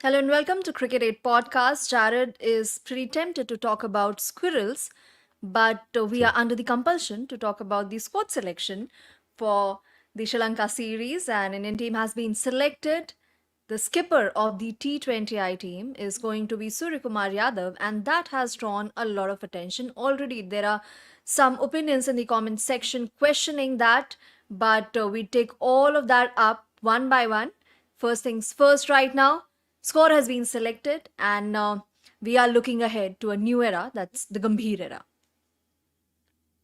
Hello and welcome to Cricket8 podcast. Jarrod is pretty tempted to talk about squirrels, but we are Sure. under the compulsion to talk about the squad selection for the Sri Lanka series. And Indian team has been selected. The skipper of the T20I team is going to be Surya KUMAR Yadav, and that has drawn a lot of attention. Already, there are some opinions in the comment section questioning that, but we take all of that up one by one. First things first, right now, score has been selected, and we are looking ahead to a new era. That's the Gambhir era.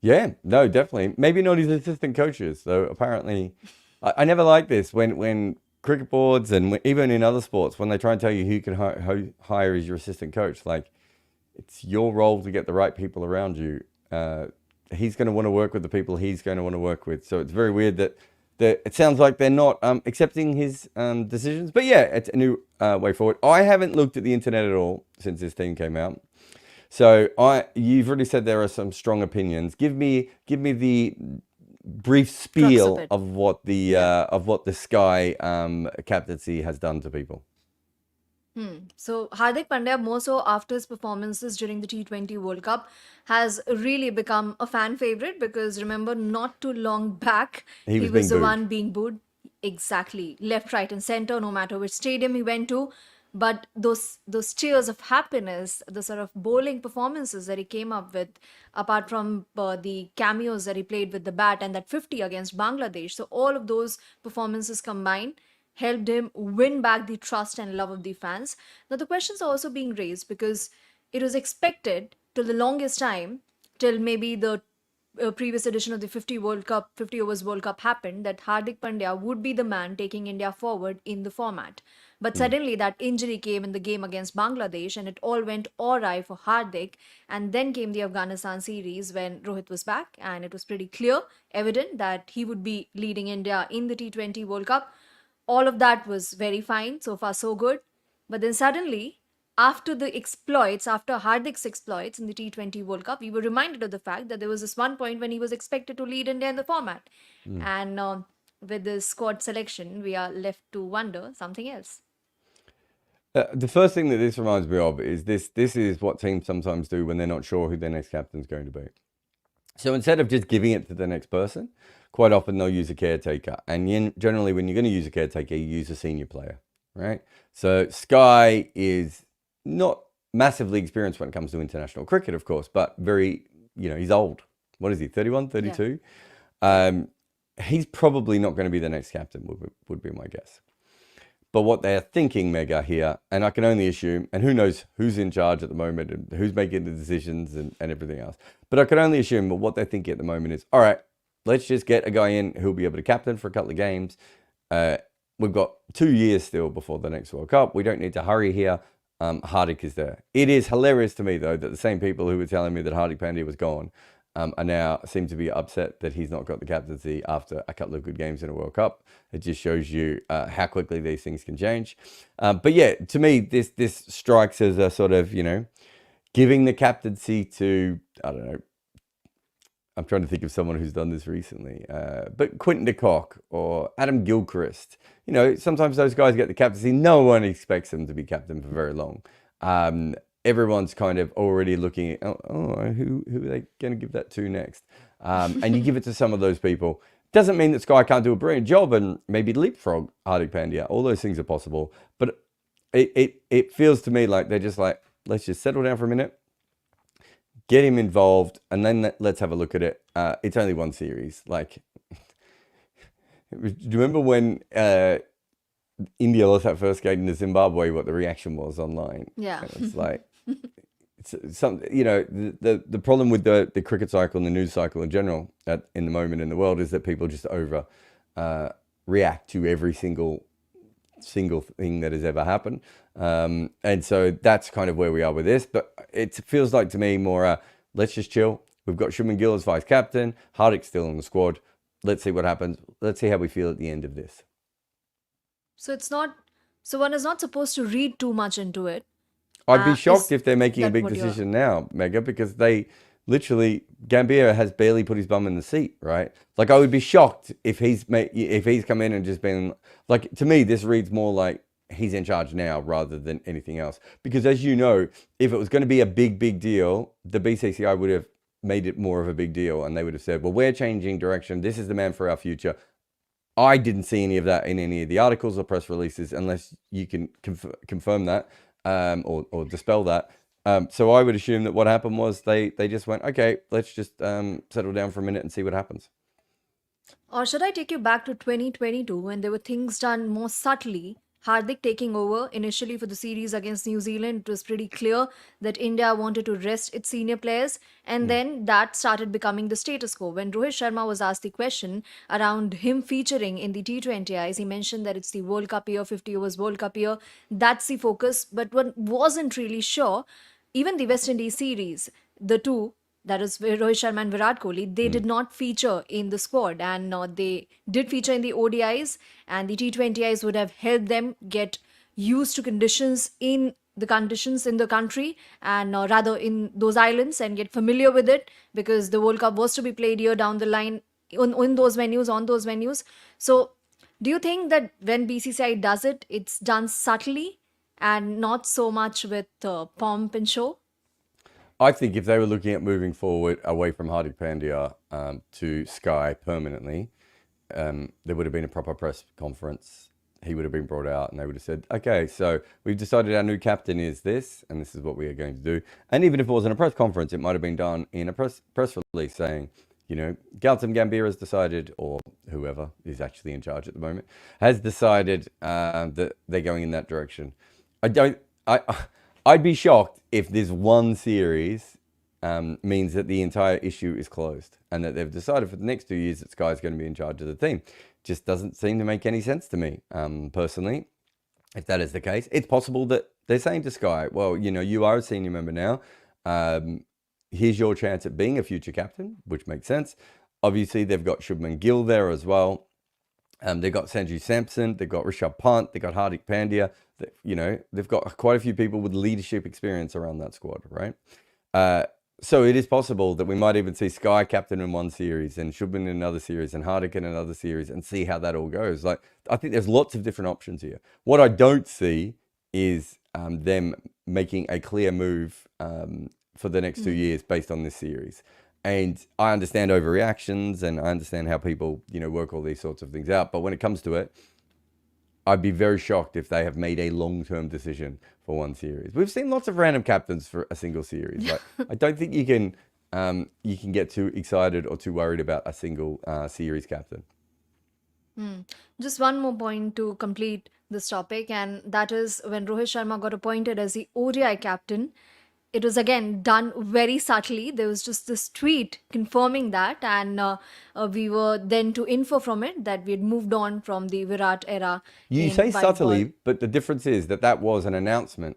Yeah, no, definitely. Maybe not his assistant coaches, though. Apparently, I never like this when cricket boards and even in other sports when they try and tell you who you can hire as your assistant coach. Like, it's your role to get the right people around you. He's going to want to work with the people he's going to want to work with. So it's very weird that it sounds like they're not accepting his decisions. But yeah, it's a new way forward. I haven't looked at the internet at all since this team came out. So you've already said there are some strong opinions. Give me the brief Crux of spiel it. Yeah. of what the Sky captaincy has done to people. So Hardik Pandya, more so after his performances during the T20 World Cup, has really become a fan favorite because remember, not too long back, He he was was being the booed. one being booed. Exactly, left, right, and center, no matter which stadium he went to. But those cheers of happiness, the sort of bowling performances that he came up with, apart from the cameos that he played with the bat and that 50 against Bangladesh, so all of those performances combined helped him win back the trust and love of the fans. Now, the questions are also being raised because it was expected till the longest time, till maybe the previous edition of the 50 World Cup, 50 overs World Cup happened, that Hardik Pandya would be the man taking India forward in the format. But Mm. suddenly that injury came in the game against Bangladesh and it all went awry for Hardik. And then came the Afghanistan series when Rohit was back and it was pretty clear, evident that he would be leading India in the T20 World Cup. All of that was very fine, so far so good. But then suddenly, after the exploits, after Hardik's exploits in the T20 World Cup, we were reminded of the fact that there was this one point when he was expected to lead India in the format. Mm. And with this squad selection, we are left to wonder something else. The first thing that this reminds me of is this. This is what teams sometimes do when they're not sure who their next captain's going to be. So instead of just giving it to the next person, quite often they'll use a caretaker. And generally, when you're going to use a caretaker, you use a senior player, right? So Sky is not massively experienced when it comes to international cricket, of course, but very, he's old. What is he, 31, Yeah. 32? He's probably not going to be the next captain, would be my guess. But what they're thinking, Mega, here, and I can only assume, and who knows who's in charge at the moment and who's making the decisions and everything else. But I can only assume that what they're thinking at the moment is, all right, let's just get a guy in who'll be able to captain for a couple of games. We've got 2 years still before the next World Cup. We don't need to hurry here. Hardik is there. It is hilarious to me, though, that the same people who were telling me that Hardik Pandya was gone are now seem to be upset that he's not got the captaincy after a couple of good games in a World Cup. It just shows you how quickly these things can change. But yeah, to me, this strikes as a sort of, giving the captaincy to, I don't know, I'm trying to think of someone who's done this recently, but Quinton de Kock or Adam Gilchrist. Sometimes those guys get the captaincy. No one expects them to be captain for very long. Everyone's kind of already looking at, who are they going to give that to next? And you give it to some of those people. Doesn't mean that Sky can't do a brilliant job and maybe leapfrog Hardik Pandya. All those things are possible. But it feels to me like they're just like, let's just settle down for a minute, get him involved, and then let's have a look at it. It's only one series. Like, do you remember when India lost that first game in Zimbabwe, what the reaction was online? Yeah. And it's like, the problem with the cricket cycle and the news cycle in general in the moment in the world is that people just over react to every single thing that has ever happened. And so that's kind of where we are with this. But it feels like to me more, let's just chill. We've got Shubman Gill as vice captain. Hardik's still in the squad. Let's see what happens. Let's see how we feel at the end of this. So it's not, so one is not supposed to read too much into it. I'd be shocked Is if they're making a that big what you're. decision now, Mega, because they literally, Gambhir has barely put his bum in the seat, right? Like, I would be shocked if he's come in and just been like, to me, this reads more like he's in charge now rather than anything else. Because as you know, if it was going to be a big deal, the BCCI would have made it more of a big deal, and they would have said, well, we're changing direction. This is the man for our future. I didn't see any of that in any of the articles or press releases, unless you can confirm that or dispel that. So I would assume that what happened was they just went, okay, let's just settle down for a minute and see what happens. Or should I take you back to 2022 when there were things done more subtly? Hardik taking over initially for the series against New Zealand, it was pretty clear that India wanted to rest its senior players, and then that started becoming the status quo. When Rohit Sharma was asked the question around him featuring in the T20Is, he mentioned that it's the World Cup year, 50 overs World Cup year, that's the focus, but one wasn't really sure. Even the West Indies series, the two, that is Rohit Sharma and Virat Kohli, they did not feature in the squad, and they did feature in the ODIs, and the T20Is would have helped them get used to conditions in the country, and rather in those islands, and get familiar with it, because the World Cup was to be played here down the line on those venues. So do you think that when BCCI does it, it's done subtly and not so much with pomp and show? I think if they were looking at moving forward away from Hardik Pandya to Sky permanently, there would have been a proper press conference. He would have been brought out and they would have said, okay, so we've decided our new captain is this, and this is what we are going to do. And even if it wasn't a press conference, it might have been done in a press release saying, you know, Gambhir has decided, or whoever is actually in charge at the moment, has decided that they're going in that direction. I'd be shocked if this one series means that the entire issue is closed and that they've decided for the next 2 years that Sky's going to be in charge of the team. Just doesn't seem to make any sense to me, personally. If that is the case, it's possible that they're saying to Sky, well, you know, you are a senior member now. Here's your chance at being a future captain, which makes sense. Obviously, they've got Shubman Gill there as well. They've got Sanju Samson, they've got Rishabh Pant, they've got Hardik Pandya. You know, they've got quite a few people with leadership experience around that squad, right? So it is possible that we might even see Sky captain in one series and Shubman in another series and Hardik in another series and see how that all goes. Like, I think there's lots of different options here. What I don't see is them making a clear move for the next 2 years based on this series. And I understand overreactions and I understand how people, you know, work all these sorts of things out. But when it comes to it, I'd be very shocked if they have made a long-term decision for one series. We've seen lots of random captains for a single series. Like, I don't think you can get too excited or too worried about a single series captain. Just one more point to complete this topic, and that is when Rohit Sharma got appointed as the ODI captain, it was again done very subtly. There was just this tweet confirming that, and we were then to infer from it that we had moved on from the Virat era. You in say white subtly, ball. but the difference is that was an announcement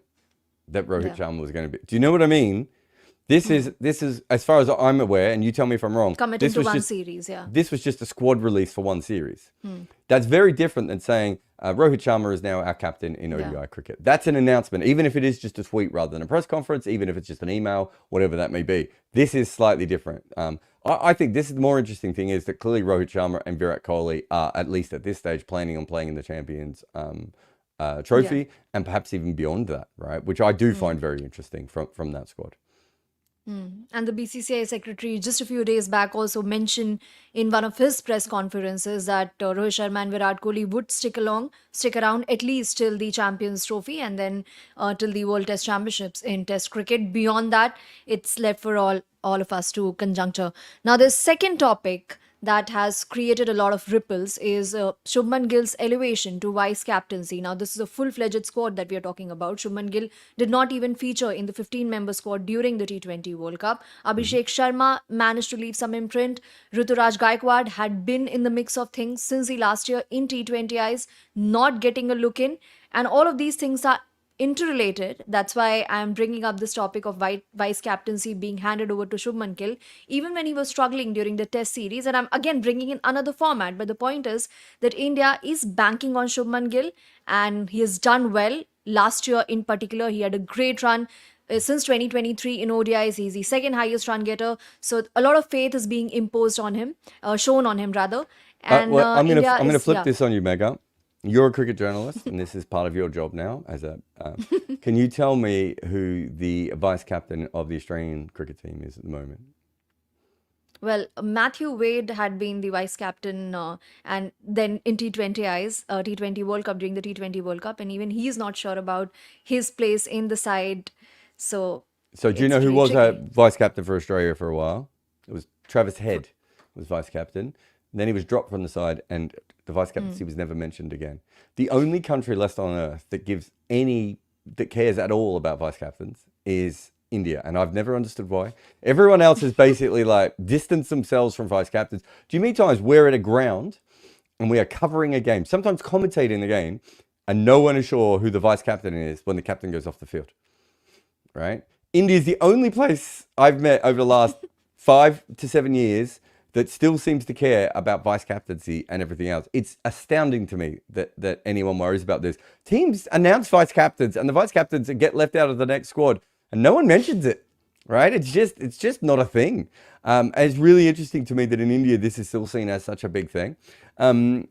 that Rohit Yeah. Sharma was going to be. Do you know what I mean? This is as far as I'm aware, and you tell me if I'm wrong. Committing This to was one just series, yeah. this was just a squad release for one series. That's very different than saying Rohit Sharma is now our captain in ODI cricket. That's an announcement, even if it is just a tweet rather than a press conference, even if it's just an email, whatever that may be. This is slightly different. I think this is the more interesting thing is that clearly Rohit Sharma and Virat Kohli are, at least at this stage, planning on playing in the Champions Trophy and perhaps even beyond that, right? Which I do find very interesting from that squad. And the BCCI secretary just a few days back also mentioned in one of his press conferences that Rohit Sharma and Virat Kohli would stick around at least till the Champions Trophy and then till the World Test Championships in Test cricket. Beyond that, it's left for all of us to conjuncture. Now, the second topic that has created a lot of ripples is Shubman Gill's elevation to vice captaincy. Now, this is a full-fledged squad that we are talking about. Shubman Gill did not even feature in the 15-member squad during the T20 World Cup. Abhishek Sharma managed to leave some imprint. Ruturaj Gaikwad had been in the mix of things since the last year in T20Is, not getting a look in. And all of these things are interrelated. That's why I'm bringing up this topic of vice captaincy being handed over to Shubman Gill, even when he was struggling during the Test series. And I'm again bringing in another format. But the point is that India is banking on Shubman Gill, and he has done well. Last year, in particular, he had a great run. Since 2023 in ODIs, he's the second highest run getter. So a lot of faith is being imposed on him, shown on him rather. And Well, I'm India gonna is, flip this on you, Megha. you're a cricket journalist, and this is part of your job now. Can you tell me who the vice captain of the Australian cricket team is at the moment? Well, Matthew Wade had been the vice captain, and then in T20Is, T20 World Cup, during the T20 World Cup, and even he's not sure about his place in the side. So So do you know it's who really was a tricky. vice captain for Australia for a while? It was Travis Head was vice captain. And then he was dropped from the side, and the vice captaincy was never mentioned again. The only country left on earth that cares at all about vice captains is India, and I've never understood why. Everyone else has basically like distanced themselves from vice captains. Do you mean times we're at a ground and we are covering a game, sometimes commentating the game, and no one is sure who the vice captain is when the captain goes off the field? Right? India is the only place I've met over the last 5 to 7 years that still seems to care about vice captaincy and everything else. It's astounding to me that anyone worries about this. Teams announce vice captains, and the vice captains get left out of the next squad, and no one mentions it. Right? It's just not a thing. And it's really interesting to me that in India this is still seen as such a big thing. And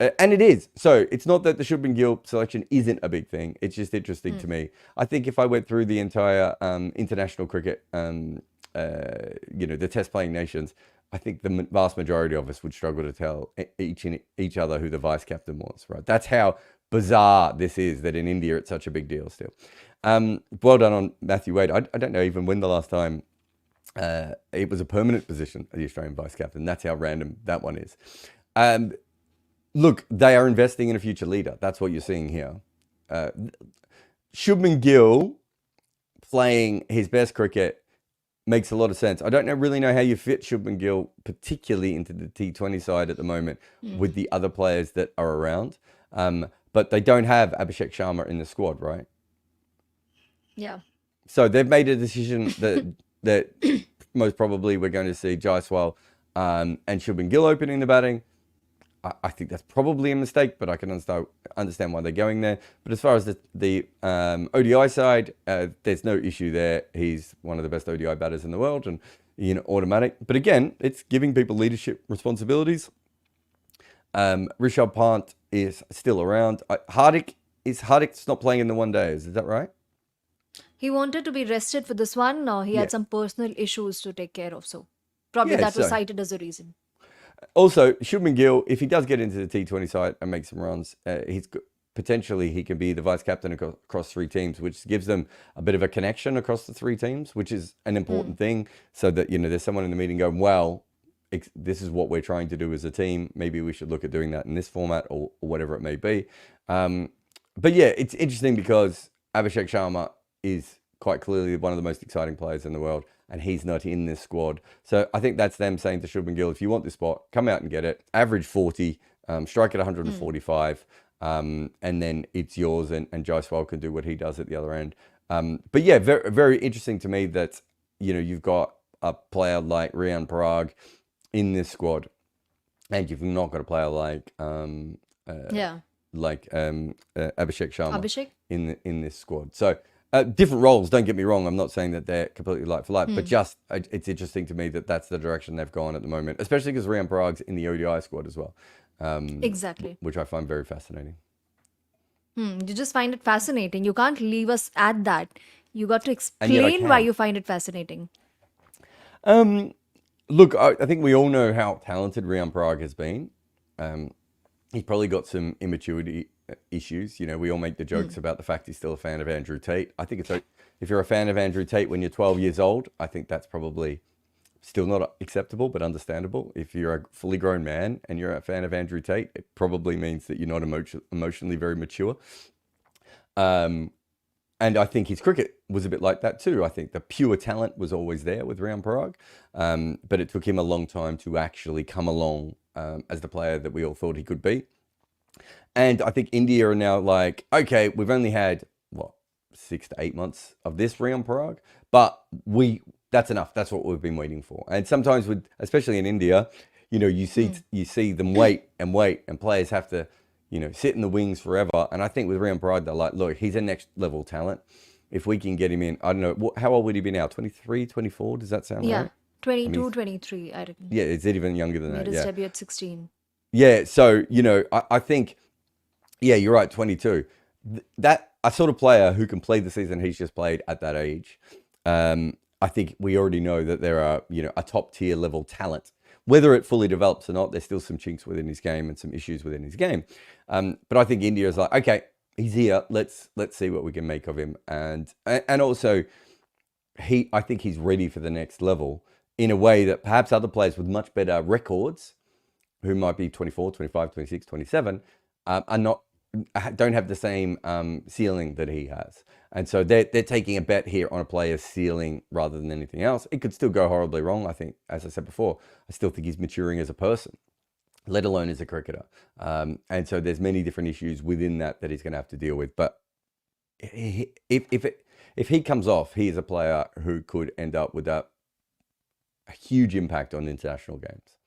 it is. So it's not that the Shubman Gill selection isn't a big thing. It's just interesting to me. I think if I went through the entire international cricket, the test playing nations, I think the vast majority of us would struggle to tell each other who the vice captain was. Right? That's how bizarre this is, that in India it's such a big deal still. Well done on Matthew Wade. I don't know even when the last time it was a permanent position, the Australian vice captain. That's how random that one is. Look, they are investing in a future leader. That's what you're seeing here. Shubman Gill playing his best cricket makes a lot of sense. I don't really know how you fit Shubman Gill particularly into the T20 side at the moment with the other players that are around. But they don't have Abhishek Sharma in the squad, right? Yeah. So they've made a decision that most probably we're going to see Jaiswal and Shubman Gill opening the batting. I think that's probably a mistake, but I can understand why they're going there. But as far as the ODI side, there's no issue there. He's one of the best ODI batters in the world, and automatic. But again, it's giving people leadership responsibilities. Rishabh Pant is still around. Hardik's not playing in the one days. Is that right? He wanted to be rested for this one. He Yeah. had some personal issues to take care of. So probably Yeah. that was So cited as a reason. also Shubman Gill, if he does get into the T20 side and make some runs, potentially he can be the vice captain across three teams, which gives them a bit of a connection across the three teams, which is an important thing. So that there's someone in the meeting going, well, this is what we're trying to do as a team. Maybe we should look at doing that in this format or whatever it may be. But yeah, it's interesting because Abhishek Sharma is quite clearly one of the most exciting players in the world, and he's not in this squad. So I think that's them saying to Shubman Gill, if you want this spot, come out and get it. Average 40, strike at 145, and then it's yours, and Jaiswal can do what he does at the other end. But yeah, very, very interesting to me that, you've got a player like Rian Parag in this squad, and you've not got a player like Yeah. Abhishek Sharma Abhishek? in this squad. So different roles, don't get me wrong. I'm not saying that they're completely like for like, but just it's interesting to me that that's the direction they've gone at the moment, especially because Rian Parag's in the ODI squad as well, Exactly. which I find very fascinating. You just find it fascinating. You can't leave us at that. You got to And yet I explain why can. you find it fascinating. Look, I think we all know how talented Rian Parag has been. He's probably got some immaturity issues. We all make the jokes about the fact he's still a fan of Andrew Tate. I think if you're a fan of Andrew Tate when you're 12 years old, I think that's probably still not acceptable, but understandable. If you're a fully grown man and you're a fan of Andrew Tate, it probably means that you're not emotionally very mature. And I think his cricket was a bit like that too. I think the pure talent was always there with Rian Parag, but it took him a long time to actually come along as the player that we all thought he could be. And I think India are now like, okay, we've only had, 6 to 8 months of this Rian Parag, but that's enough. That's what we've been waiting for. And sometimes especially in India, you see them wait, and players have to, sit in the wings forever. And I think with Rian Parag, they're like, look, he's a next level talent. If we can get him in, I don't know, how old would he be now? 23, 24? Does that sound Yeah. right? 22, 23, I reckon. Yeah, is it even younger than Made that? his Yeah. debut at 16. Yeah, so, I think Yeah, you're right, 22. That a sort of player who can play the season he's just played at that age. I think we already know that there are, a top tier level talent. Whether it fully develops or not, there's still some chinks within his game and some issues within his game. But I think India is like, okay, he's here. Let's see what we can make of him. And also, I think he's ready for the next level in a way that perhaps other players with much better records, who might be 24, 25, 26, 27, don't have the same ceiling that he has. And so they're taking a bet here on a player's ceiling rather than anything else. It could still go horribly wrong. I think, as I said before, I still think he's maturing as a person, let alone as a cricketer. And so there's many different issues within that he's going to have to deal with. But if he comes off, he is a player who could end up with a huge impact on international games.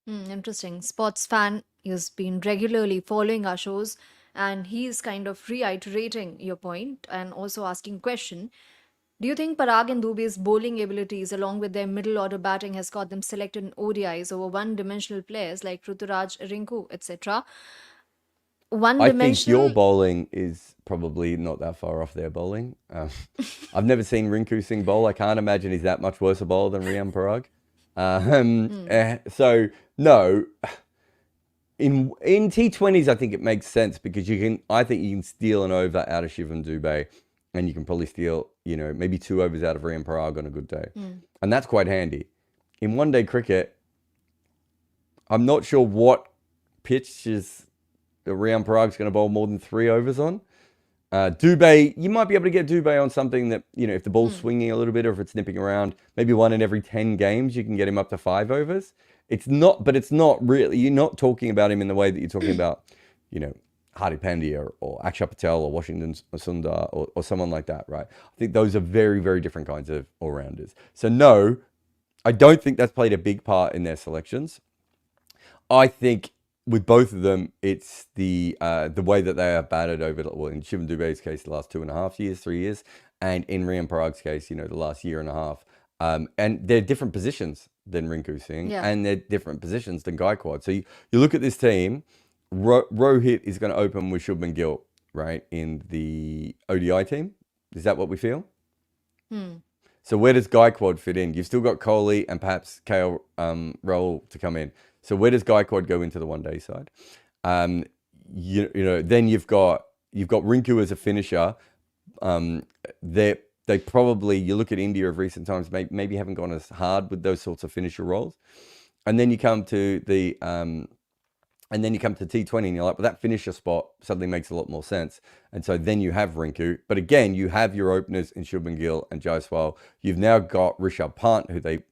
Interesting. Sports fan has been regularly following our shows, and he's kind of reiterating your point and also asking question. Do you think Parag and Dubey's bowling abilities, along with their middle order batting, has got them selected in ODIs over one-dimensional players like Ruturaj, Rinku, etc.? I think your One-dimensional. bowling is probably not that far off their bowling. I've never seen Rinku Singh bowl. I can't imagine he's that much worse a bowler than Rian Parag. So no, in T20s, I think it makes sense because I think you can steal an over out of Shivam Dubey, and you can probably steal, maybe 2 overs out of Rian Parag on a good day, and that's quite handy. In one-day cricket, I'm not sure what pitch is Rian Parag's going to bowl more than 3 overs on. Dubey, you might be able to get Dubey on something that, if the ball's swinging a little bit or if it's nipping around, maybe 1 in every 10 games, you can get him up to 5 overs. It's not really, you're not talking about him in the way that you're talking about, Hardik Pandya or Akshar Patel or Washington Sundar or someone like that, right? I think those are very, very different kinds of all-rounders. So no, I don't think that's played a big part in their selections. I think with both of them, it's the way that they are batted over, well, in Shivam Dubey's case, the last 2.5 years, 3 years, and in Rian Parag's case, the last year and a half. And they're different positions than Rinku Singh, Yeah. and they're different positions than Gaikwad. So you look at this team, Rohit is going to open with Shubman Gill, right, in the ODI team. Is that what we feel? So where does Gaikwad fit in? You've still got Kohli and perhaps KL Rahul to come in. So where does Gaikwad go into the one-day side? Then you've got Rinku as a finisher. They probably, you look at India of recent times, maybe haven't gone as hard with those sorts of finisher roles. And then you come to T20 and you're like, well, that finisher spot suddenly makes a lot more sense. And so then you have Rinku. But again, you have your openers in Shubman Gill and Jaiswal. You've now got Rishabh Pant, who they,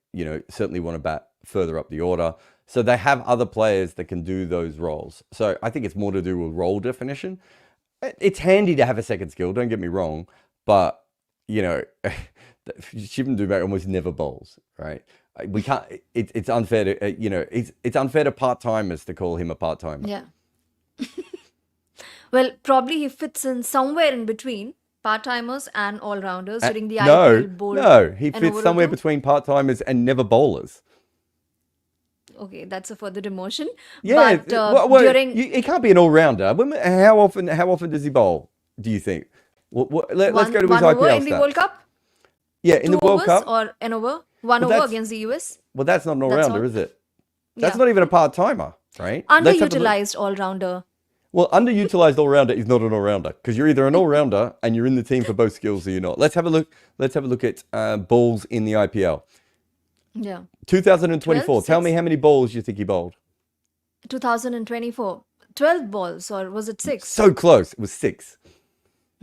certainly want to bat further up the order. So they have other players that can do those roles. So I think it's more to do with role definition. It's handy to have a second skill, don't get me wrong. But, Shivam Dubey almost never bowls, right? We can't. It's unfair to it's unfair to part-timers to call him a part-timer. Yeah. Well, probably he fits in somewhere in between part-timers and all-rounders during the IPL bowl. No, he and fits overall somewhere too. between part-timers and never bowlers. Okay, that's a further demotion. Yeah, But well, he can't be an all-rounder. How often does he bowl? Do you think? Let's go to his one over IPL in the stats. World Cup, Yeah, in the 2 World overs Cup. or an over, 1 over that's- against the US. Well, that's not an That's all-rounder, all. is it? That's Yeah. not even a part-timer, right? Let's have a look. Underutilized all-rounder. Well, underutilized all-rounder is not an all-rounder because you're either an all-rounder and you're in the team for both skills or you're not. Let's have a look. Let's have a look at balls in the IPL. Yeah. 2024. 12, Tell me 6. how many balls you think he bowled. 2024. 12 balls, or was it 6? So close. It was 6.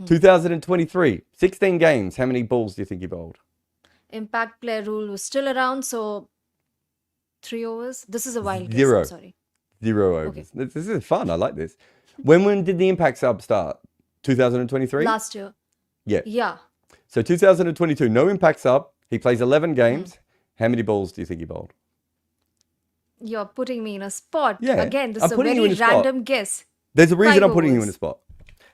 2023. 16 games. How many balls do you think he bowled? Impact player rule was still around, so 3 overs. This is a wild guess. 0. I'm sorry. 0 overs. This is fun. I like this. When did the impact sub start? 2023? Last year. Yeah. Yeah. So 2022, no impact sub. He plays 11 games. How many balls do you think he bowled? You're putting me in a spot. Yeah, Again, this I'm is a putting you very in a spot. random guess. There's a reason 5 I'm putting you in overs. a spot.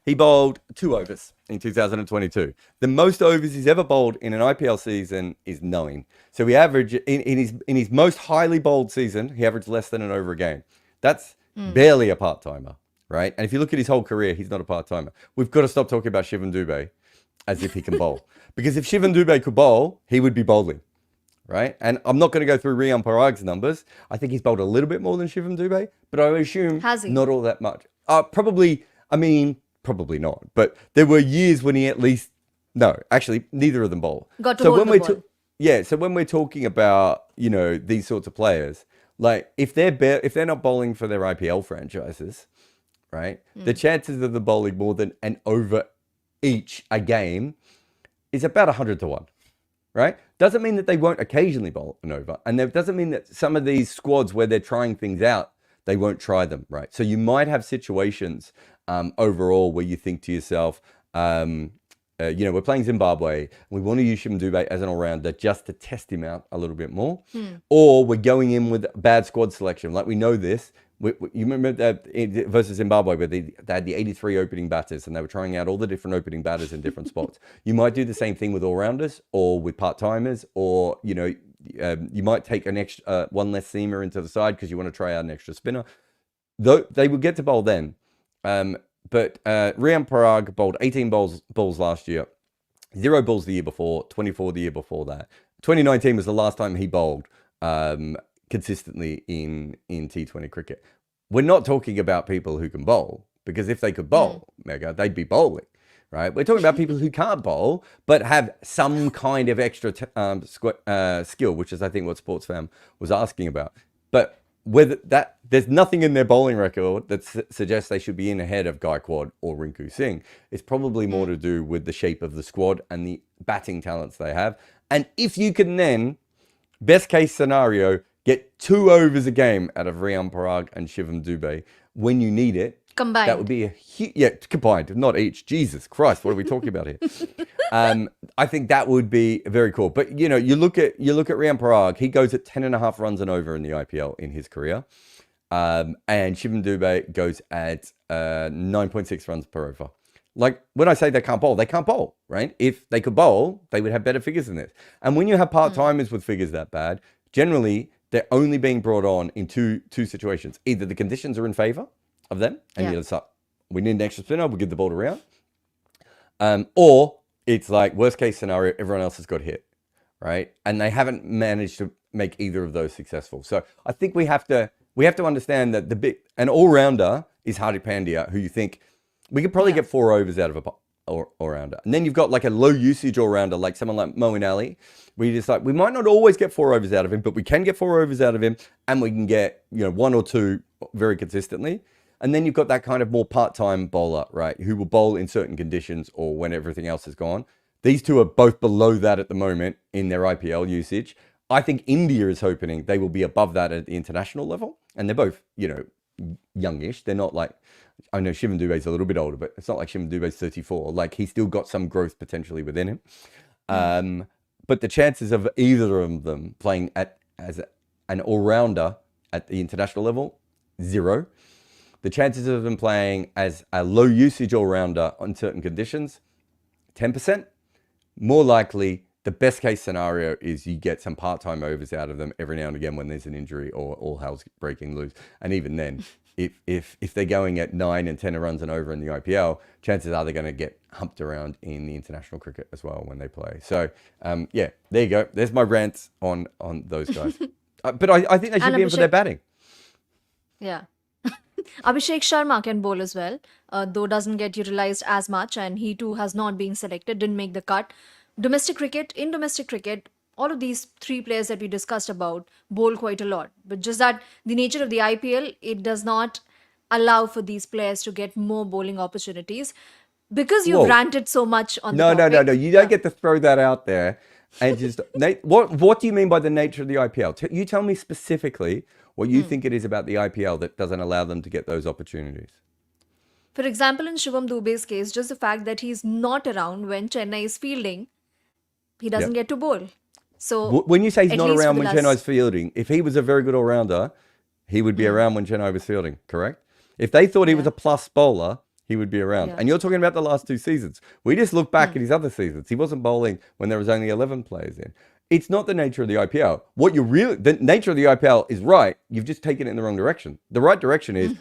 He bowled 2 overs in 2022. The most overs he's ever bowled in an IPL season is 9. So he averaged in his most highly bowled season, he averaged less than an over a game. That's barely a part-timer. right? And if you look at his whole career, he's not a part-timer. We've got to stop talking about Shivam Dube as if he can bowl. Because if Shivam Dube could bowl, he would be bowling, right? And I'm not going to go through Riyan Parag's numbers. I think he's bowled a little bit more than Shivam Dube, but I would assume Has he? not all that much. Probably not. But there were years when he at least... No, actually, neither of them bowl. Got to hold the ball. So when we're talking about, these sorts of players, like if they're not bowling for their IPL franchises, right? The chances of them bowling more than an over each a game is about 100 to 1, right? Doesn't mean that they won't occasionally bowl an over. And that doesn't mean that some of these squads where they're trying things out, they won't try them, right? So you might have situations overall where you think to yourself, we're playing Zimbabwe. We want to use Shivam Dube as an all-rounder just to test him out a little bit more. Or we're going in with bad squad selection. Like we know this. You remember that versus Zimbabwe where they had the 83 opening batters and they were trying out all the different opening batters in different spots. You might do the same thing with all-rounders or with part-timers, or, you might take an extra one less seamer into the side because you want to try out an extra spinner. Though they would get to bowl then. But Riyan Parag bowled 18 balls last year, 0 balls the year before, 24 the year before that. 2019 was the last time he bowled consistently in T20 cricket. We're not talking about people who can bowl, because if they could bowl, Megha, they'd be bowling, right? We're talking about people who can't bowl, but have some kind of extra skill, which is, I think, what Sportsfam was asking about. But whether that there's nothing in their bowling record that suggests they should be in ahead of Gaikwad or Rinku Singh. It's probably more to do with the shape of the squad and the batting talents they have. And if you can then, best case scenario, get 2 overs a game out of Riyan Parag and Shivam Dube when you need it. Combined. That would be combined, not each. Jesus Christ, what are we talking about here? I think that would be very cool. But you look at Riyan Parag, he goes at 10.5 runs and over in the IPL in his career. And Shivam Dube goes at 9.6 runs per over. Like when I say they can't bowl, right? If they could bowl, they would have better figures than this. And when you have part-timers with figures that bad, generally they're only being brought on in two situations. Either the conditions are in favor of them, and you decide, we need an extra spinner, we'll give the ball to Riyan. Or it's like worst case scenario, everyone else has got hit, right? And they haven't managed to make either of those successful. So I think we have to understand that an all-rounder is Hardik Pandya, who you think we could probably get 4 overs out of a all-rounder. And then you've got like a low usage all-rounder, like someone like Moeen Ali, where you just like, we might not always get 4 overs out of him, but we can get 4 overs out of him, and we can get 1 or 2 very consistently. And then you've got that kind of more part-time bowler, right, who will bowl in certain conditions or when everything else is gone. These two are both below that at the moment in their IPL usage. I think India is hoping they will be above that at the international level. And they're both, youngish. They're not like, I know Shivam Dube's a little bit older, but it's not like Shivam Dube's 34. Like, he's still got some growth potentially within him. But the chances of either of them playing as an all-rounder at the international level, 0. The chances of them playing as a low usage all-rounder on certain conditions, 10%. More likely, the best case scenario is you get some part-time overs out of them every now and again when there's an injury or all hell's breaking loose. And even then, if they're going at 9 and 10 runs and over in the IPL, chances are they're going to get humped around in the international cricket as well when they play. So, there you go. There's my rant on those guys. But I think they should be in for their batting. Yeah. Abhishek Sharma can bowl as well, though doesn't get utilized as much, and he too has not been selected, didn't make the cut. In domestic cricket, all of these 3 players that we discussed about bowl quite a lot. But just that the nature of the IPL, it does not allow for these players to get more bowling opportunities. Because you've ranted so much on the topic. No. You don't get to throw that out there. And just what do you mean by the nature of the IPL? You tell me specifically what you think it is about the IPL that doesn't allow them to get those opportunities. For example, in Shivam Dube's case, just the fact that he's not around when Chennai is fielding, he doesn't get to bowl. So when you say he's not around when Chennai's fielding, if he was a very good all-rounder, he would be around when Chennai was fielding, correct? If they thought he was a plus bowler, he would be around. And you're talking about the last 2 seasons. We just look back at his other seasons. He wasn't bowling when there was only 11 players in. It's not the nature of the IPL. The nature of the IPL is right. You've just taken it in the wrong direction. The right direction is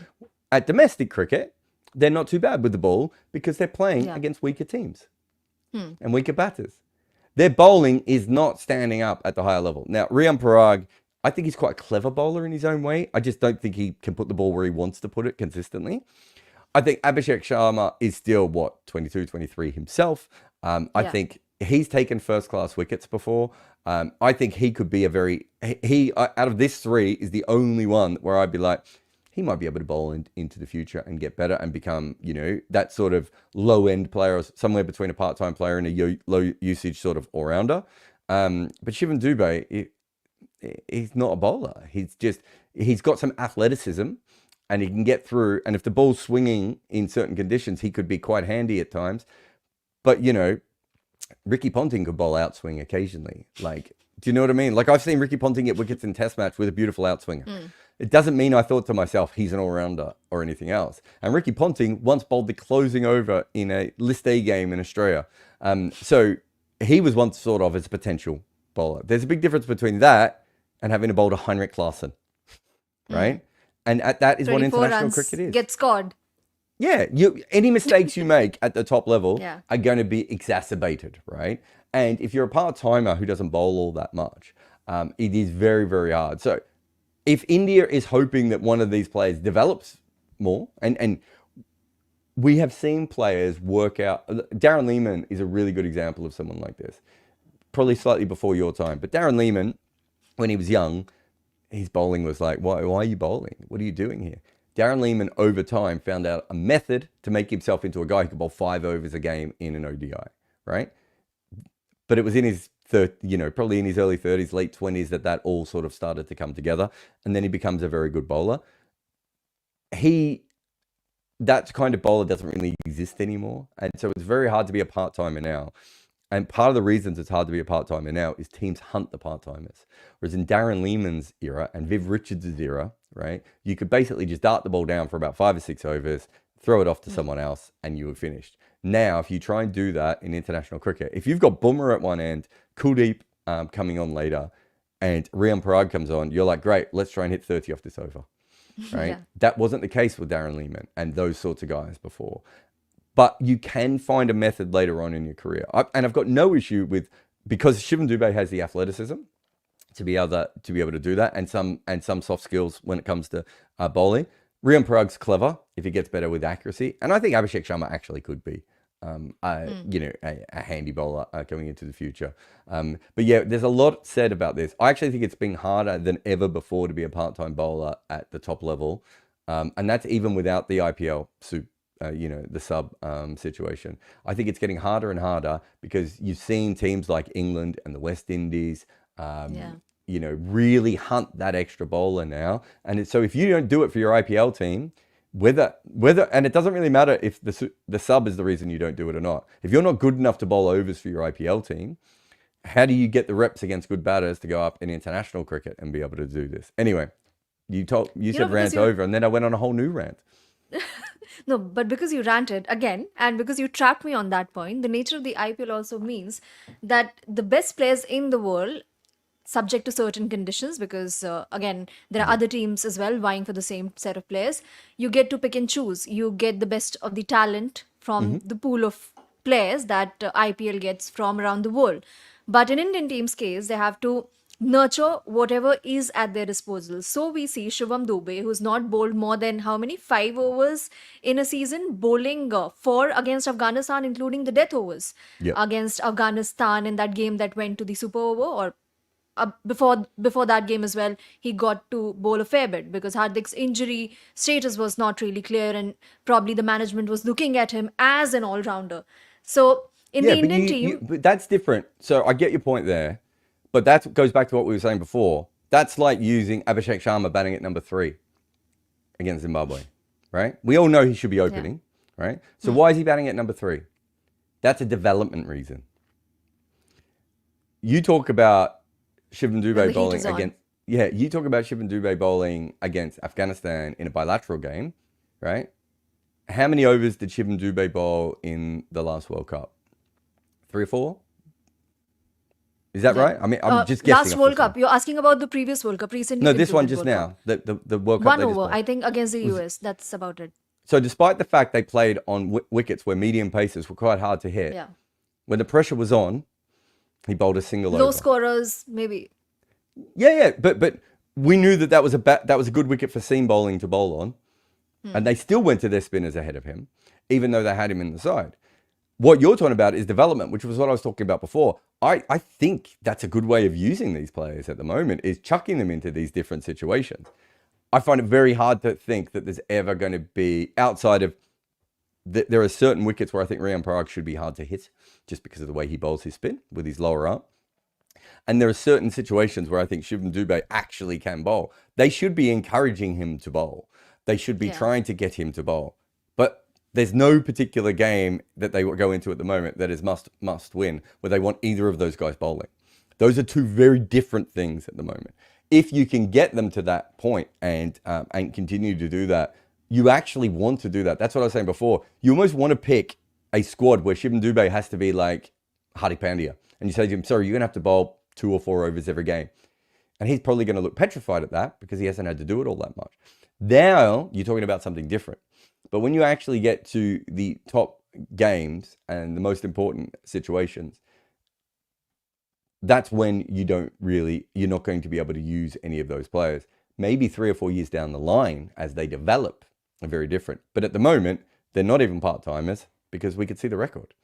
at domestic cricket, they're not too bad with the ball because they're playing Yeah. against weaker teams and weaker batters. Their bowling is not standing up at the higher level. Now, Riyan Parag, I think he's quite a clever bowler in his own way. I just don't think he can put the ball where he wants to put it consistently. I think Abhishek Sharma is still, 22, 23 himself. I Yeah. think he's taken first-class wickets before. I think he could be out of this three, is the only one where I'd be like, he might be able to bowl into the future and get better and become, that sort of low-end player, or somewhere between a part-time player and a low-usage sort of all-rounder. But Shivam Dube, he's not a bowler. He's got some athleticism and he can get through. And if the ball's swinging in certain conditions, he could be quite handy at times. But, Ricky Ponting could bowl outswing occasionally. Like, do you know what I mean? Like, I've seen Ricky Ponting get wickets in Test match with a beautiful outswinger. It doesn't mean I thought to myself, he's an all-rounder or anything else. And Ricky Ponting once bowled the closing over in a List A game in Australia. So he was once thought of as a potential bowler. There's a big difference between that and having to bowl to Heinrich Klaassen, right? And that is what 24 international runs cricket is. get scored. Yeah, any mistakes you make at the top level Yeah. are going to be exacerbated, right? And if you're a part-timer who doesn't bowl all that much, it is very, very hard. So if India is hoping that one of these players develops more, and we have seen players work out, Darren Lehmann is a really good example of someone like this, probably slightly before your time, but Darren Lehmann, when he was young, his bowling was like, why are you bowling? What are you doing here? Darren Lehmann, over time, found out a method to make himself into a guy who could bowl 5 overs a game in an ODI, right? But it was in his probably in his early 30s, late 20s, that all sort of started to come together. And then he becomes a very good bowler. That kind of bowler doesn't really exist anymore. And so it's very hard to be a part-timer now. And part of the reasons it's hard to be a part-timer now is teams hunt the part-timers. Whereas in Darren Lehmann's era and Viv Richards' era, right, you could basically just dart the ball down for about 5 or 6 overs, throw it off to someone else, and you were finished. Now, if you try and do that in international cricket, if you've got Bumrah at one end, Kuldeep coming on later, and Riyan Parag comes on, you're like, great, let's try and hit 30 off this over, right? Yeah. That wasn't the case with Darren Lehmann and those sorts of guys before. But you can find a method later on in your career. And I've got no issue with, because Shivam Dube has the athleticism to be able to do that, and some soft skills when it comes to bowling. Riyan Parag's clever if he gets better with accuracy, and I think Abhishek Sharma actually could be a handy bowler going into the future. But yeah, there's a lot said about this. I actually think it's been harder than ever before to be a part-time bowler at the top level, and that's even without the IPL the sub situation. I think it's getting harder and harder because you've seen teams like England and the West Indies, really hunt that extra bowler now. And so if you don't do it for your IPL team, whether and it doesn't really matter if the sub is the reason you don't do it or not. If you're not good enough to bowl overs for your IPL team, how do you get the reps against good batters to go up in international cricket and be able to do this? Anyway, you said rant over, and then I went on a whole new rant. No, but because you ranted again and because you trapped me on that point, the nature of the IPL also means that the best players in the world, subject to certain conditions, because again, there are other teams as well vying for the same set of players, you get to pick and choose. You get the best of the talent from the pool of players that IPL gets from around the world. But in Indian team's case, they have to nurture whatever is at their disposal. So we see Shivam Dube, who's not bowled more than how many? 5 overs in a season, bowling 4 against Afghanistan, including the death overs Yep. against Afghanistan in that game that went to the super over, or before that game as well, he got to bowl a fair bit because Hardik's injury status was not really clear, and probably the management was looking at him as an all-rounder. So in the Indian team, but that's different. So I get your point there, but that goes back to what we were saying before. That's like using Abhishek Sharma batting at number 3 against Zimbabwe, right? We all know he should be opening, right? So why is he batting at number 3? That's a development reason. You talk about Shivam the Dube heat bowling is on. against, you talk about Shivam Dube bowling against Afghanistan in a bilateral game, right? How many overs did Shivam Dube bowl in the last World Cup? 3 or 4? Is that Yeah. right? I mean, I'm just guessing Last off World this one. Cup. You're asking about the previous World Cup, recently No, this one concluded just World Cup. now. The World Cup One they just over, played. I think, against the Was US. That's about it. so despite the fact they played on wickets where medium paces were quite hard to hit, Yeah. when the pressure was on, he bowled a single Low over. scorers, maybe. Yeah, but we knew that was a good wicket for seam bowling to bowl on, and they still went to their spinners ahead of him, even though they had him in the side. What you're talking about is development, which was what I was talking about before. I think that's a good way of using these players at the moment, is chucking them into these different situations. I find it very hard to think that there's ever going to be, outside of, there are certain wickets where I think Riyan Parag should be hard to hit just because of the way he bowls his spin with his lower arm. And there are certain situations where I think Shivam Dube actually can bowl. They should be encouraging him to bowl. They should be trying to get him to bowl. But there's no particular game that they go into at the moment that is must win where they want either of those guys bowling. Those are two very different things at the moment. If you can get them to that point and continue to do that, you actually want to do that. That's what I was saying before. You almost want to pick a squad where Shivam Dube has to be like Hardik Pandya. And you say to him, sorry, you're going to have to bowl 2 or 4 overs every game. And he's probably going to look petrified at that because he hasn't had to do it all that much. Now you're talking about something different. But when you actually get to the top games and the most important situations, that's when you're not going to be able to use any of those players. Maybe 3 or 4 years down the line as they develop are very different. But at the moment, they're not even part-timers because we could see the record,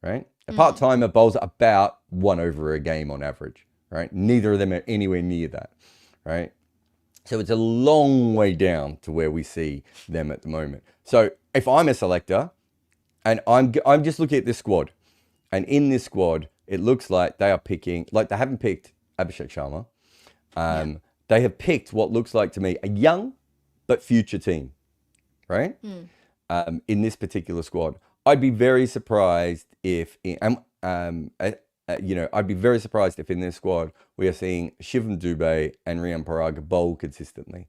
right? A part-timer bowls about 1 over a game on average, right? Neither of them are anywhere near that, right? So it's a long way down to where we see them at the moment. So if I'm a selector and I'm just looking at this squad, and in this squad, it looks like they are picking, like they haven't picked Abhishek Sharma. They have picked what looks like to me a young but future team, right? In this particular squad. I'd be very surprised if, I'd be very surprised if in this squad we are seeing Shivam Dube and Riyan Parag bowl consistently,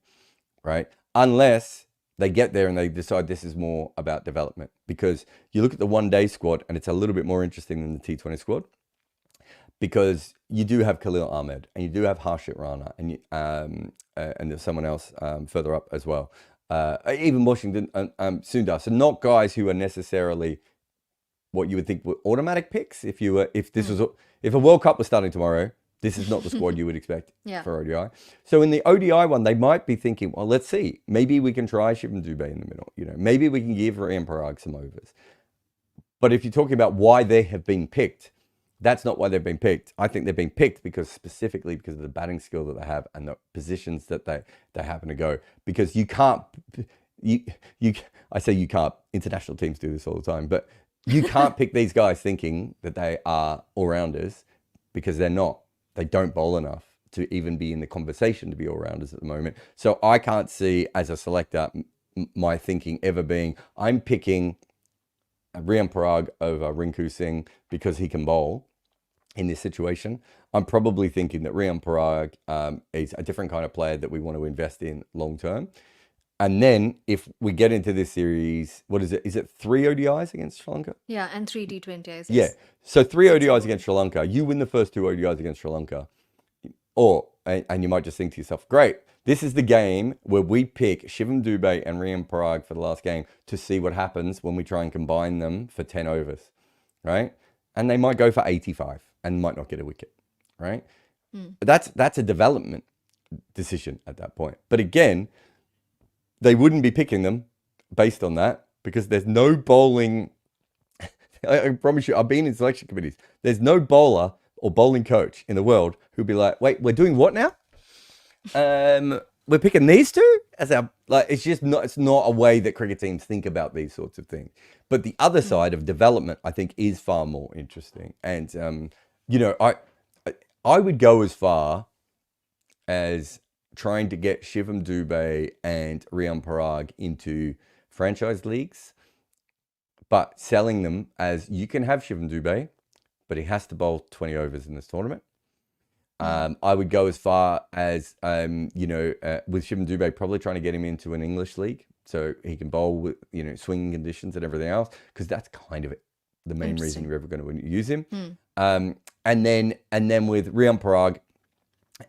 right? Unless they get there and they decide this is more about development. Because you look at the one-day squad and it's a little bit more interesting than the T20 squad because you do have Khalil Ahmed and you do have Harshit Rana and there's someone else further up as well. Even Washington Sundar. So not guys who are necessarily what you would think were automatic picks. If a World Cup was starting tomorrow, this is not the squad you would expect for ODI. So in the ODI one, they might be thinking, well, let's see, maybe we can try Shivam Dube in the middle. Maybe we can give Riyan Parag some overs. But if you're talking about why they have been picked, that's not why they've been picked. I think they've been picked specifically because of the batting skill that they have and the positions that they happen to go. Because you can't, I say you can't, international teams do this all the time, but you can't pick these guys thinking that they are all-rounders because they're not. They don't bowl enough to even be in the conversation to be all-rounders at the moment. So I can't see as a selector my thinking ever being, I'm picking Riyan Parag over Rinku Singh because he can bowl in this situation. I'm probably thinking that Riyan Parag is a different kind of player that we want to invest in long-term. And then if we get into this series, what is it? Is it 3 ODIs against Sri Lanka? Yeah, and 3 T20Is. Yeah. So 3 ODIs against Sri Lanka. You win the first 2 ODIs against Sri Lanka. And you might just think to yourself, great, this is the game where we pick Shivam Dube and Riyan Parag for the last game to see what happens when we try and combine them for 10 overs, right? And they might go for 85 and might not get a wicket, right? But that's a development decision at that point. But again, they wouldn't be picking them based on that because there's no bowling. I promise you, I've been in selection committees. There's no bowler or bowling coach in the world who'd be like, wait, we're doing what now? We're picking these two as our, like, it's not a way that cricket teams think about these sorts of things. But the other side of development, I think, is far more interesting. And, I would go as far as trying to get Shivam Dube and Riyan Parag into franchise leagues, but selling them as you can have Shivam Dube, but he has to bowl 20 overs in this tournament. I would go as far as, with Shivam Dube, probably trying to get him into an English league so he can bowl with, swinging conditions and everything else, because that's kind of the main reason you're ever going to use him. And then with Riyan Parag,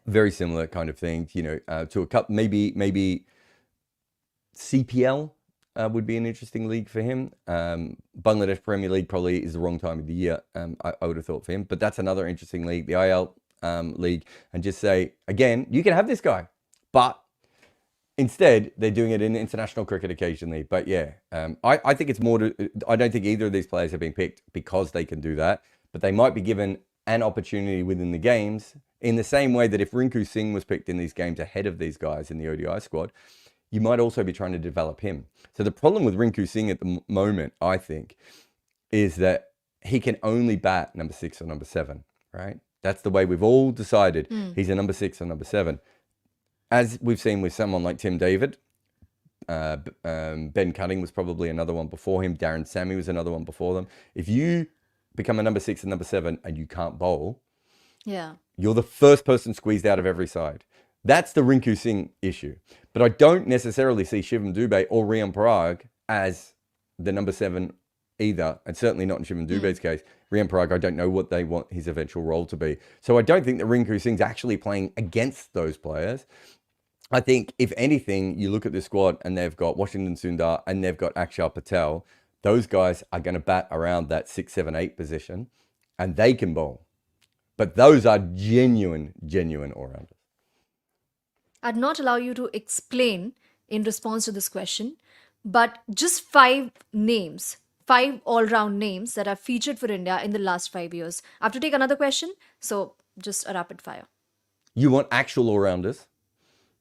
very similar kind of thing, to a couple, maybe CPL would be an interesting league for him. Bangladesh Premier League probably is the wrong time of the year, I would have thought for him. But that's another interesting league, the IL league, and just say, again, you can have this guy. But instead, they're doing it in international cricket occasionally. But yeah, I think it's more I don't think either of these players have been picked because they can do that. But they might be given an opportunity within the games in the same way that if Rinku Singh was picked in these games ahead of these guys in the ODI squad, you might also be trying to develop him. So the problem with Rinku Singh at the moment, I think, is that he can only bat number 6 or number 7, right? That's the way we've all decided. He's a number 6 or number 7. As we've seen with someone like Tim David, Ben Cutting was probably another one before him. Darren Sammy was another one before them. If you become a number 6 and number 7 and you can't bowl, you're the first person squeezed out of every side. That's the Rinku Singh issue. But I don't necessarily see Shivam Dube or Riyan Parag as the number 7 either, and certainly not in Shivam Dube's case. Riyan Parag, I don't know what they want his eventual role to be. So I don't think that Rinku Singh's actually playing against those players. I think, if anything, you look at this squad and they've got Washington Sundar and they've got Akshar Patel. Those guys are going to bat around that 6, 7, 8 position, and they can bowl. But those are genuine all-rounders. I'd not allow you to explain in response to this question, but just 5 names, 5 all-round names that have featured for India in the last 5 years. I have to take another question, so just a rapid fire. You want actual all-rounders?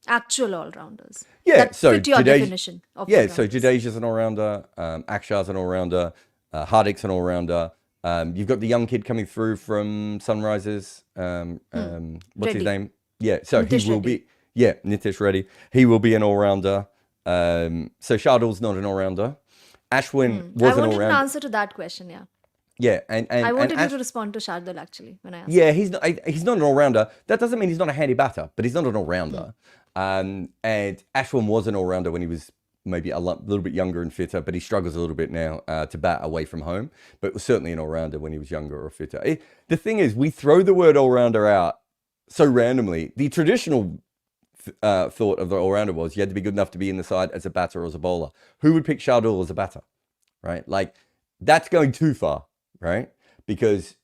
Actual all-rounders. Yeah, that so fit your definition of yeah, so all-rounders. Jadeja's an all-rounder, Akshar's an all-rounder, Hardik's an all-rounder. You've got the young kid coming through from Sunrisers. What's his name? Yeah, so Nitish he will Reddy. be. Yeah, Nitish Reddy. He will be an all-rounder. So Shardul's not an all-rounder. Ashwin was I an wanted an all-rounder. answer to that question, yeah. Yeah, and I wanted you Ash- to respond to Shardul actually when I asked. Yeah, he's not an all-rounder. That doesn't mean he's not a handy batter, but he's not an all-rounder. And Ashwin was an all-rounder when he was maybe a little bit younger and fitter, but he struggles a little bit now to bat away from home. But was certainly an all-rounder when he was younger or fitter. The thing is, we throw the word all-rounder out so randomly. The traditional thought of the all-rounder was you had to be good enough to be in the side as a batter or as a bowler. Who would pick Shardul as a batter, right? Like, that's going too far, right? Because,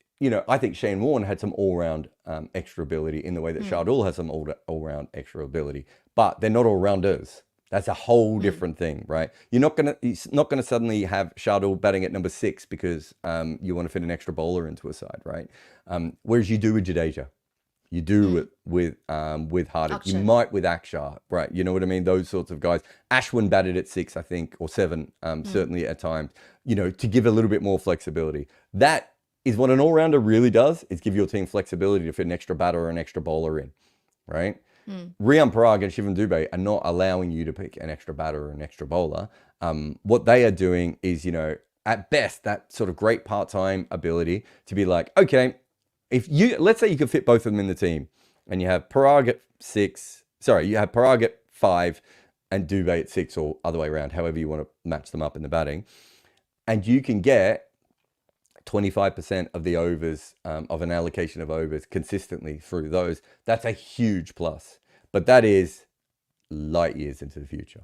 I think Shane Warne had some all-round extra ability in the way that Shardul has some all-round extra ability, but they're not all-rounders. That's a whole different thing, right? You're not gonna suddenly have Shardul batting at number 6 because you want to fit an extra bowler into a side, right? Whereas you do with Jadeja. You do it with Hardik. You might with Akshar, right? You know what I mean? Those sorts of guys. Ashwin batted at 6, I think, or 7, certainly at times, to give a little bit more flexibility. That is what an all-rounder really does, is give your team flexibility to fit an extra batter or an extra bowler in, right? Riyan Parag and Shivam Dube are not allowing you to pick an extra batter or an extra bowler. What they are doing is, at best, that sort of great part-time ability to be like, okay, let's say you can fit both of them in the team, and you have Parag at 6, you have Parag at 5 and Dube at 6, or other way around, however you want to match them up in the batting, and you can get 25% of the overs, of an allocation of overs consistently through those. That's a huge plus, but that is light years into the future.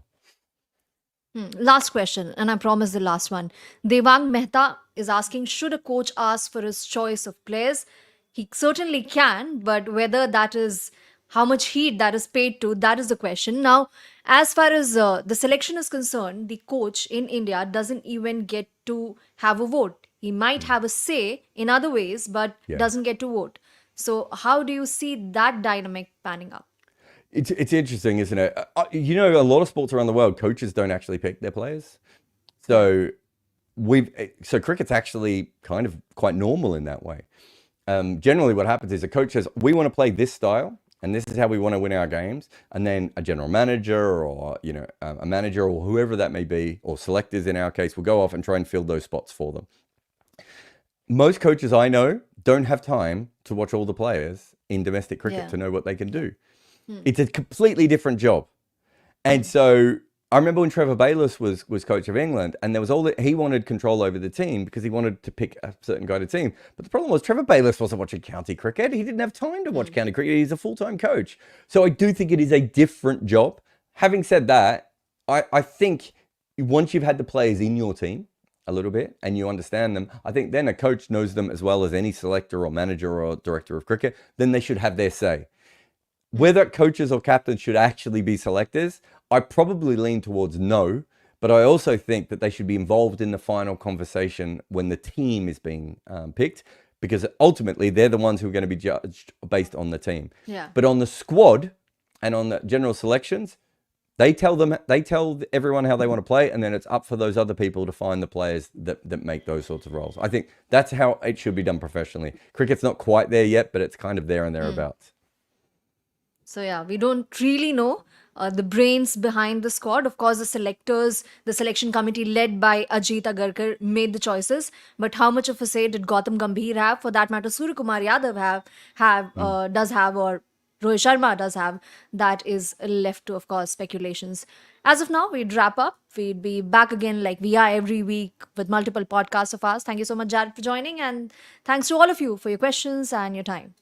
Last question, and I promise the last one. Devang Mehta is asking, should a coach ask for his choice of players? He certainly can, but whether that is how much heed that is paid to, that is the question. Now, as far as the selection is concerned, the coach in India doesn't even get to have a vote. He might have a say in other ways, but doesn't get to vote. So how do you see that dynamic panning out? It's interesting, isn't it? A lot of sports around the world, coaches don't actually pick their players. So cricket's actually kind of quite normal in that way. Generally what happens is a coach says, we want to play this style, and this is how we want to win our games. And then a general manager or, a manager or whoever that may be, or selectors in our case, will go off and try and fill those spots for them. Most coaches I know don't have time to watch all the players in domestic cricket to know what they can do. It's a completely different job. And so I remember when Trevor Bayliss was coach of England, and there was he wanted control over the team because he wanted to pick a certain guy to team. But the problem was Trevor Bayliss wasn't watching county cricket. He didn't have time to watch county cricket. He's a full-time coach. So I do think it is a different job. Having said that, I think once you've had the players in your team a little bit and you understand them, I think then a coach knows them as well as any selector or manager or director of cricket. Then they should have their say. Whether coaches or captains should actually be selectors, I probably lean towards no, but I also think that they should be involved in the final conversation when the team is being picked, because ultimately they're the ones who are going to be judged based on the team. Yeah. But on the squad and on the general selections, they tell everyone how they want to play, and then it's up for those other people to find the players that make those sorts of roles. I think that's how it should be done professionally. Cricket's not quite there yet, but it's kind of there and thereabouts. So yeah, we don't really know the brains behind the squad. Of course, the selectors, the selection committee led by Ajit Agarkar made the choices. But how much of a say did Gautam Gambhir have? For that matter, Surya KUMAR Yadav does have, or Rohit Sharma does have. That is left to, of course, speculations. As of now, we'd wrap up. We'd be back again like we are every week with multiple podcasts of ours. Thank you so much, Jarrod, for joining. And thanks to all of you for your questions and your time.